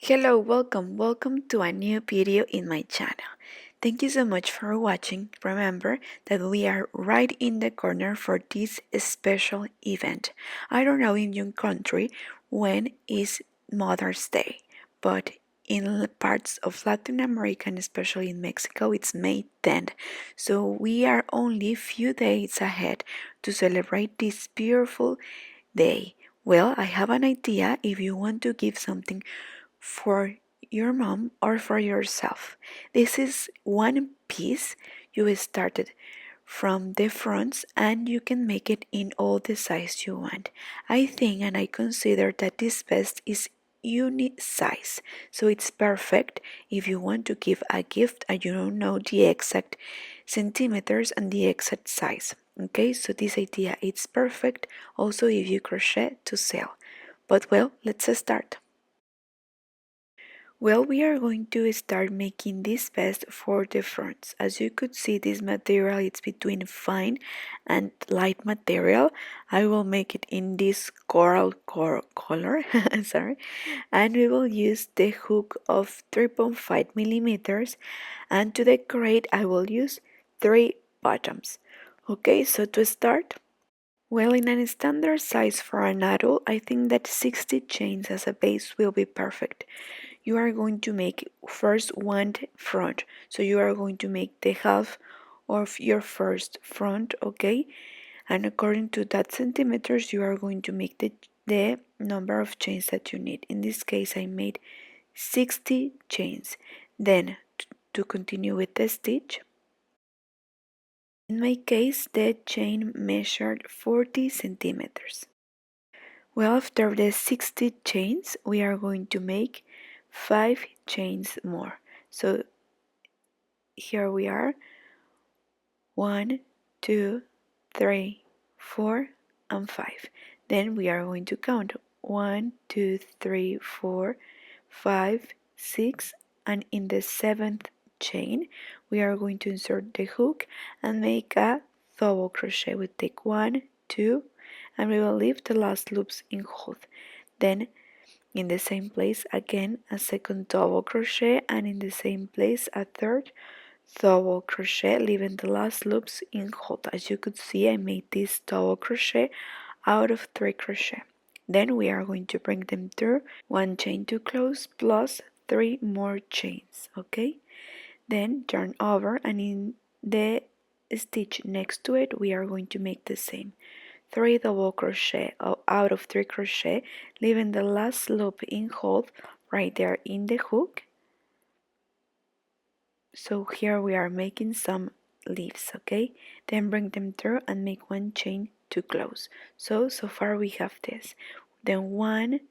Hello, welcome to a new video in my channel. Thank you so much for watching. Remember that we are right in the corner for this special event. I don't know in your country when is Mother's Day, but in parts of Latin America and especially in Mexico it's May 10th. So we are only few days ahead to celebrate this beautiful day. Well, I have an idea if you want to give something for your mom or for yourself. This is one piece you started from the fronts and you can make it in all the size you want. I think and I consider that this vest is unique size, so it's perfect if you want to give a gift and you don't know the exact centimeters and the exact size. Okay, so this idea it's perfect also if you crochet to sell. But well, let's start. Well, we are going to start making this vest for the fronts. As you could see, this material is between fine and light material. I will make it in this coral color, sorry, and we will use the hook of 3.5 millimeters, and to decorate I will use 3 bottoms. Okay, so to start, well, in a standard size for an adult, I think that 60 chains as a base will be perfect. You are going to make first one front, so you are going to make the half of your first front, okay? And according to that centimeters, you are going to make the number of chains that you need. In this case, I made 60 chains. Then, to continue with the stitch, in my case, the chain measured 40 centimeters. Well, after the 60 chains, we are going to make 5 chains more. So here we are, 1, 2, 3, 4, and 5. Then we are going to count 1, 2, 3, 4, 5, 6, and in the 7th chain, we are going to insert the hook and make a double crochet. We take 1, 2, and we will leave the last loops in hold. Then in the same place again a second double crochet, and in the same place a third double crochet, leaving the last loops in hold. As you could see, I made this double crochet out of 3 crochet. Then we are going to bring them through 1 chain to close plus 3 more chains. Okay, then turn over, and in the stitch next to it we are going to make the same 3 double crochet out of 3 crochet, leaving the last loop in hold right there in the hook. So here we are making some leaves, okay? Then bring them through and make 1 chain to close. So far we have this. Then 1,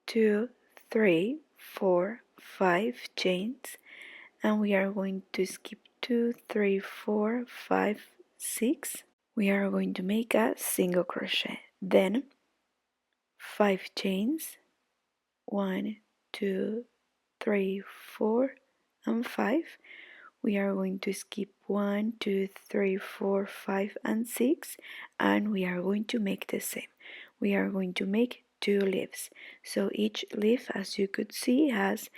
2, 3, 4, 5 chains, and we are going to skip 2, 3, 4, 5, 6. We are going to make a single crochet. Then 5 chains, 1, 2, 3, 4, and 5. We are going to skip 1, 2, 3, 4, 5, and 6, and we are going to make the same. We are going to make 2 leaves. So each leaf, as you could see, has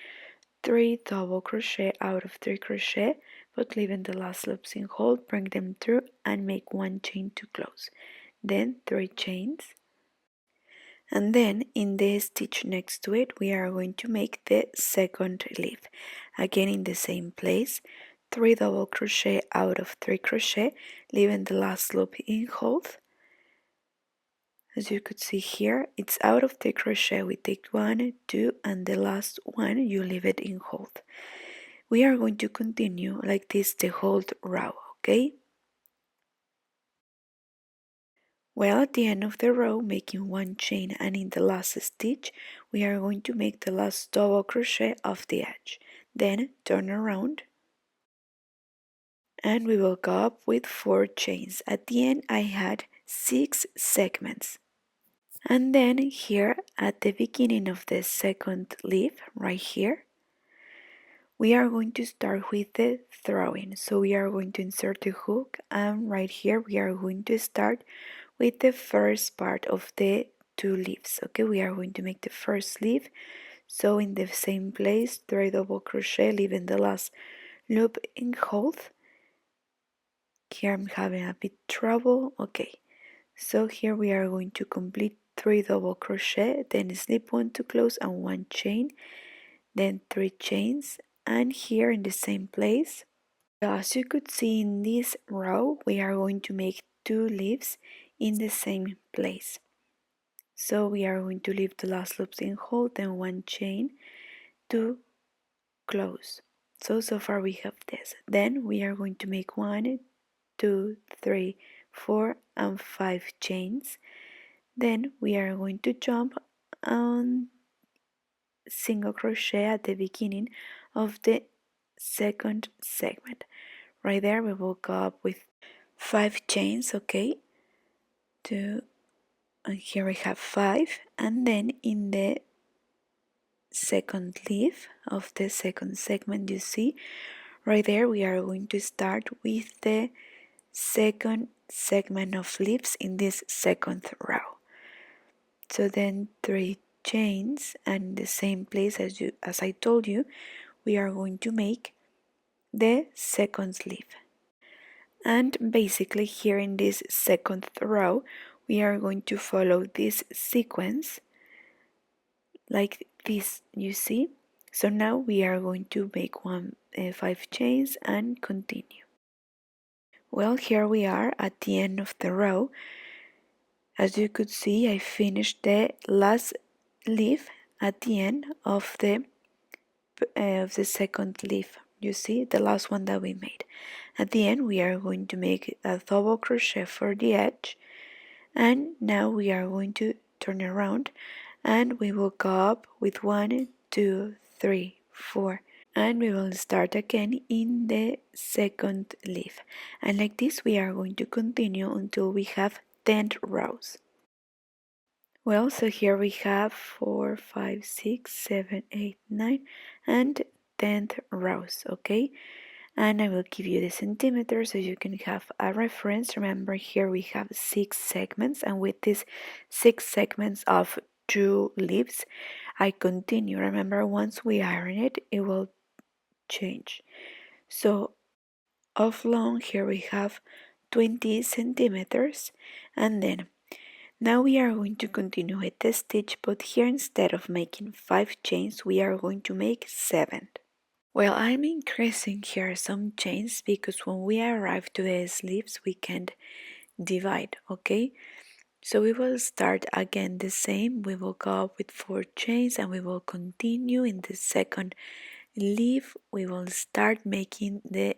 3 double crochet out of 3 crochet, but leaving the last loops in hold, bring them through and make 1 chain to close. Then 3 chains. And then in the stitch next to it we are going to make the second leaf. Again in the same place, 3 double crochet out of 3 crochet, leaving the last loop in hold. As you could see here, it's out of the crochet. We take 1, 2, and the last one you leave it in hold. We are going to continue like this the whole row, okay? Well, at the end of the row, making 1 chain, and in the last stitch we are going to make the last double crochet off the edge. Then turn around and we will go up with 4 chains. At the end I had 6 segments. And then here at the beginning of the second leaf, right here, we are going to start with the throwing. So we are going to insert the hook, and right here we are going to start with the first part of the 2 leaves. Okay, we are going to make the first leaf, So in the same place, 3 double crochet, leaving the last loop in hold. Here I'm having a bit trouble. Okay, so here we are going to complete 3 double crochet, then slip 1 to close and 1 chain, then 3 chains, and here in the same place. As you could see in this row, we are going to make 2 leaves in the same place. So we are going to leave the last loops in hold, then 1 chain to close. So far we have this. Then we are going to make 1, 2, 3, 4, and 5 chains. Then we are going to jump on single crochet at the beginning of the second segment. Right there we will go up with 5 chains, okay? 2, and here we have 5, and then in the second leaf of the second segment, you see right there we are going to start with the second segment of leaves in this second row. So then 3 chains, and in the same place as I told you, we are going to make the second leaf. And basically here in this second row we are going to follow this sequence like this, you see. So now we are going to make 5 chains and continue. Well, here we are at the end of the row. As you could see, I finished the last leaf at the end of the second leaf. You see, the last one that we made. At the end, we are going to make a double crochet for the edge, and now we are going to turn around, and we will go up with 1, 2, 3, 4, and we will start again in the second leaf, and like this we are going to continue until we have 10 rows. Well, so here we have 4, 5, 6, 7, 8, 9, and 10th rows, okay? And I will give you the centimeters so you can have a reference. Remember, here we have 6 segments, and with these 6 segments of 2 leaves, I continue. Remember, once we iron it, it will change. So, of long, here we have 20 centimeters, and then now we are going to continue with the stitch, but here instead of making 5 chains, we are going to make 7. Well, I'm increasing here some chains because when we arrive to the sleeves, we can divide, okay? So we will start again the same. We will go up with 4 chains and we will continue in the second leaf. We will start making the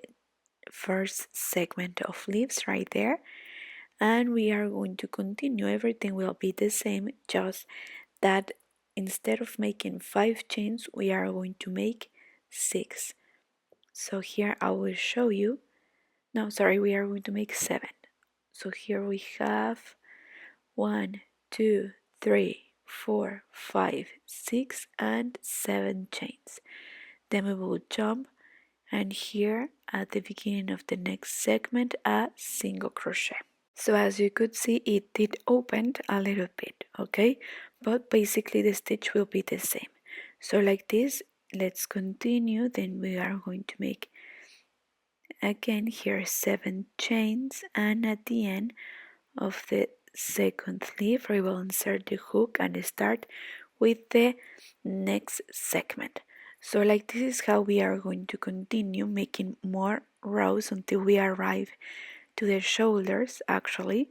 first segment of leaves right there, and we are going to continue. Everything will be the same, just that instead of making 5 chains, we are going to make 6. So here I will show you. No, sorry, we are going to make 7. So here we have 1, 2, 3, 4, 5, 6, and 7 chains. Then we will jump, and here at the beginning of the next segment, a single crochet. So as you could see, it did open a little bit, okay? But basically the stitch will be the same. So like this, let's continue. Then we are going to make again here 7 chains, and at the end of the second leaf we will insert the hook and start with the next segment. So like this is how we are going to continue making more rows until we arrive to the shoulders actually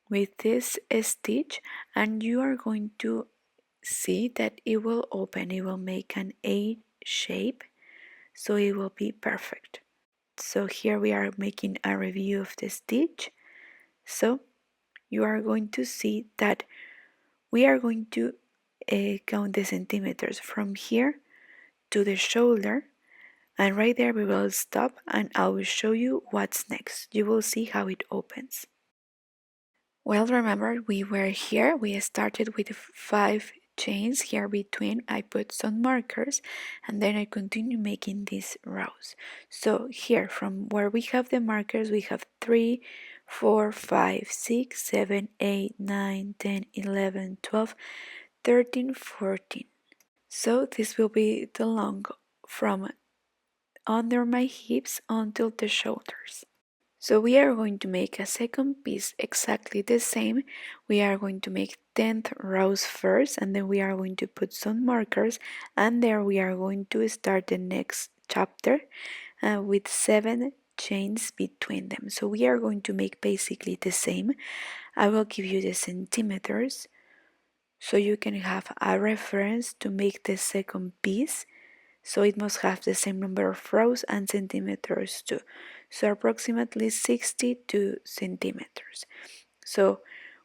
with this stitch, and you are going to see that it will open, it will make an A shape, so it will be perfect. So here we are making a review of the stitch. So you are going to see that we are going to count the centimeters from here to the shoulder, and right there we will stop and I will show you what's next. You will see how it opens. Well, remember we were here, we started with 5 chains here between. I put some markers and then I continue making these rows. So here from where we have the markers, we have 3, 4, 5, 6, 7, 8, 9, 10, 11, 12, 13, 14. So this will be the long from under my hips until the shoulders. So we are going to make a second piece exactly the same. We are going to make 10th rows first, and then we are going to put some markers, and there we are going to start the next chapter with 7 chains between them. So we are going to make basically the same. I will give you the centimeters so you can have a reference to make the second piece. So it must have the same number of rows and centimeters too. So approximately 62 centimeters. So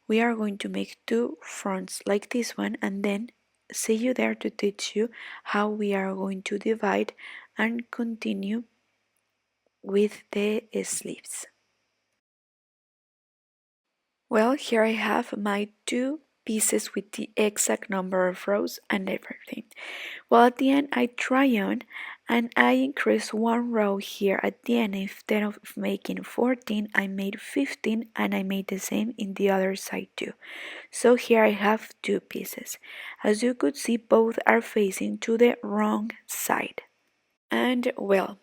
we are going to make 2 fronts like this one, and then see you there to teach you how we are going to divide and continue with the sleeves. Well, here I have my 2 pieces with the exact number of rows and everything. Well, at the end I try on and I increase 1 row here at the end. Instead of making 14, I made 15, and I made the same in the other side too. So here I have 2 pieces. As you could see, both are facing to the wrong side. And well,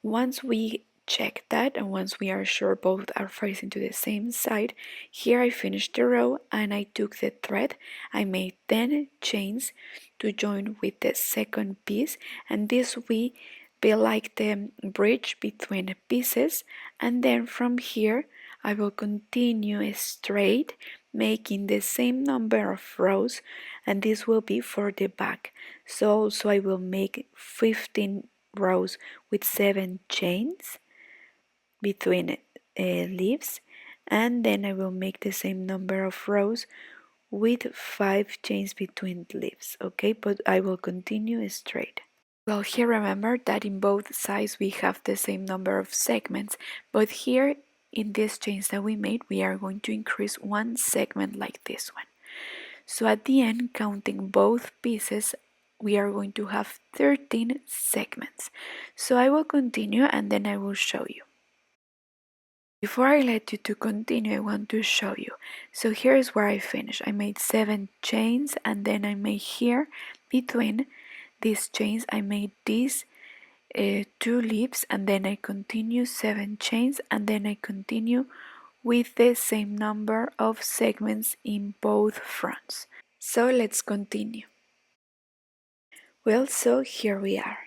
once we check that and once we are sure both are facing to the same side, here I finished the row and I took the thread. I made 10 chains to join with the second piece, and this will be like the bridge between the pieces, and then from here I will continue straight, making the same number of rows, and this will be for the back. So also I will make 15 rows with 7 chains between leaves, and then I will make the same number of rows with 5 chains between leaves. Okay, but I will continue straight. Well, here remember that in both sides we have the same number of segments, but here in these chains that we made, we are going to increase 1 segment like this one. So at the end, counting both pieces, we are going to have 13 segments. So I will continue and then I will show you. Before I let you to continue, I want to show you. So here's where I finished. I made 7 chains, and then I made here between these chains, I made these 2 leaves, and then I continue 7 chains, and then I continue with the same number of segments in both fronts. So let's continue. Well, so here we are.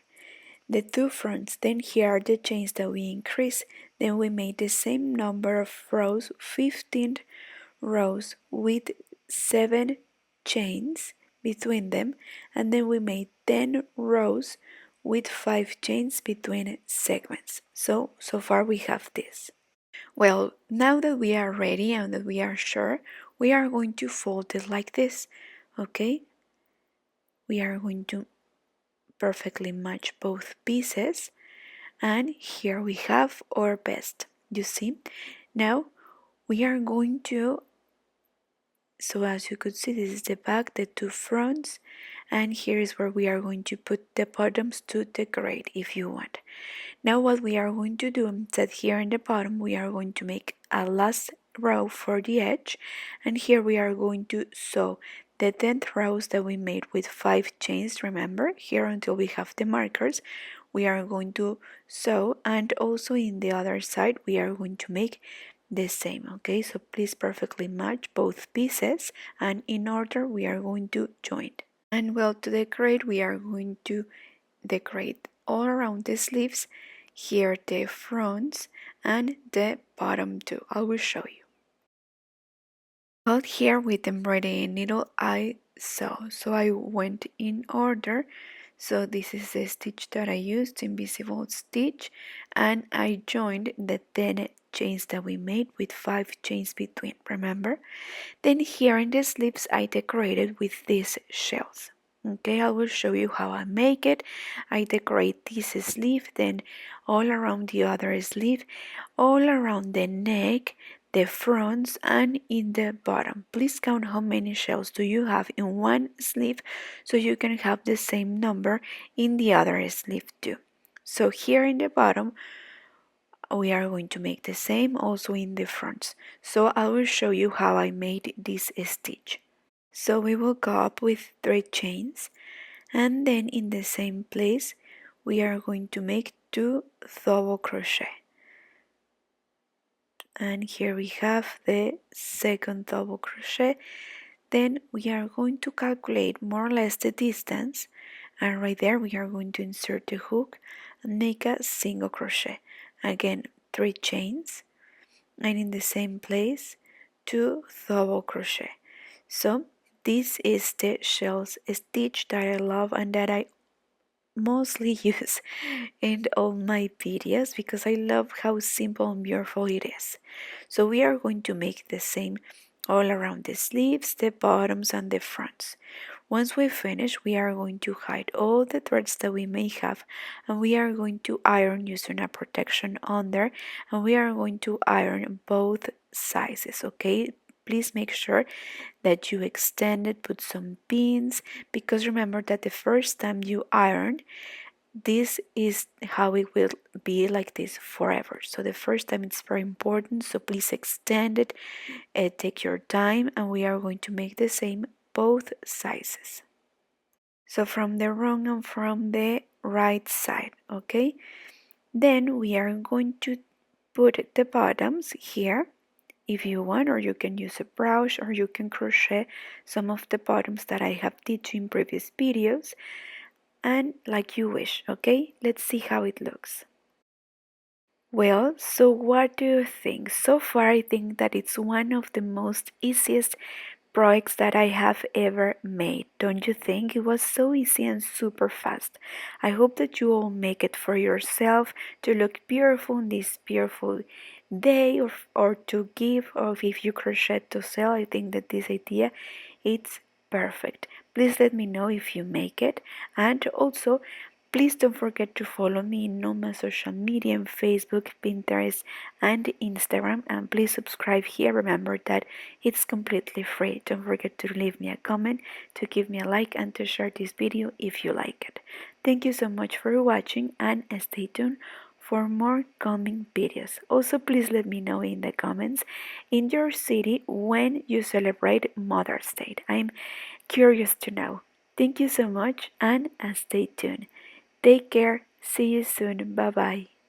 The 2 fronts, then here are the chains that we increased. Then we made the same number of rows, 15 rows with 7 chains between them, and then we made 10 rows with 5 chains between segments. So far we have this. Well, now that we are ready and that we are sure, we are going to fold it like this, okay? We are going to perfectly match both pieces, and here we have our vest. You see, now we are going to, so as you could see, this is the back, the 2 fronts, and here is where we are going to put the bottoms to decorate if you want. Now what we are going to do is that here in the bottom we are going to make a last row for the edge, and here we are going to sew the 10th rows that we made with 5 chains. Remember, here until we have the markers we are going to sew, and also in the other side we are going to make the same. Okay, so please perfectly match both pieces, and in order we are going to join. And well, to decorate we are going to decorate all around the sleeves, here the fronts and the bottom too. I will show you. Well, here with embroidery needle I sew, so I went in order. So this is the stitch that I used, invisible stitch, and I joined the 10 chains that we made with 5 chains between, remember? Then here in the sleeves I decorated with these shells. Okay, I will show you how I make it. I decorate this sleeve, then all around the other sleeve, all around the neck, the fronts, and in the bottom. Please count how many shells do you have in one sleeve so you can have the same number in the other sleeve too. So here in the bottom we are going to make the same also in the fronts. So I will show you how I made this stitch. So we will go up with 3 chains, And then in the same place we are going to make 2 double crochet, and here we have the second double crochet. Then we are going to calculate more or less the distance, and right there we are going to insert the hook and make a single crochet. Again, 3 chains, and in the same place 2 double crochet. So this is the shells stitch that I love and that I mostly use in all my videos because I love how simple and beautiful it is. So we are going to make the same all around the sleeves, the bottoms, and the fronts. Once we finish, we are going to hide all the threads that we may have, and we are going to iron using a protection under, and we are going to iron both sizes, okay? Please make sure that you extend it, put some pins, because remember that the first time you iron, this is how it will be like this forever. So the first time it's very important, so please extend it, take your time, and we are going to make the same both sizes. So from the wrong and from the right side, okay? Then we are going to put the bottoms here if you want, or you can use a brush, or you can crochet some of the bottoms that I have taught you in previous videos, and like you wish, okay? Let's see how it looks. Well, so what do you think? So far, I think that it's one of the most easiest projects that I have ever made. Don't you think? It was so easy and super fast. I hope that you all make it for yourself to look beautiful in this beautiful day, or to give, or if you crochet to sell. I think that this idea, it's perfect. Please let me know if you make it, and also please don't forget to follow me in all my social media, in Facebook, Pinterest, and Instagram. And please subscribe here. Remember that it's completely free. Don't forget to leave me a comment, to give me a like, and to share this video if you like it. Thank you so much for watching, and stay tuned for more coming videos. Also, please let me know in the comments in your city when you celebrate Mother's Day. I'm curious to know. Thank you so much, and stay tuned. Take care. See you soon. Bye bye.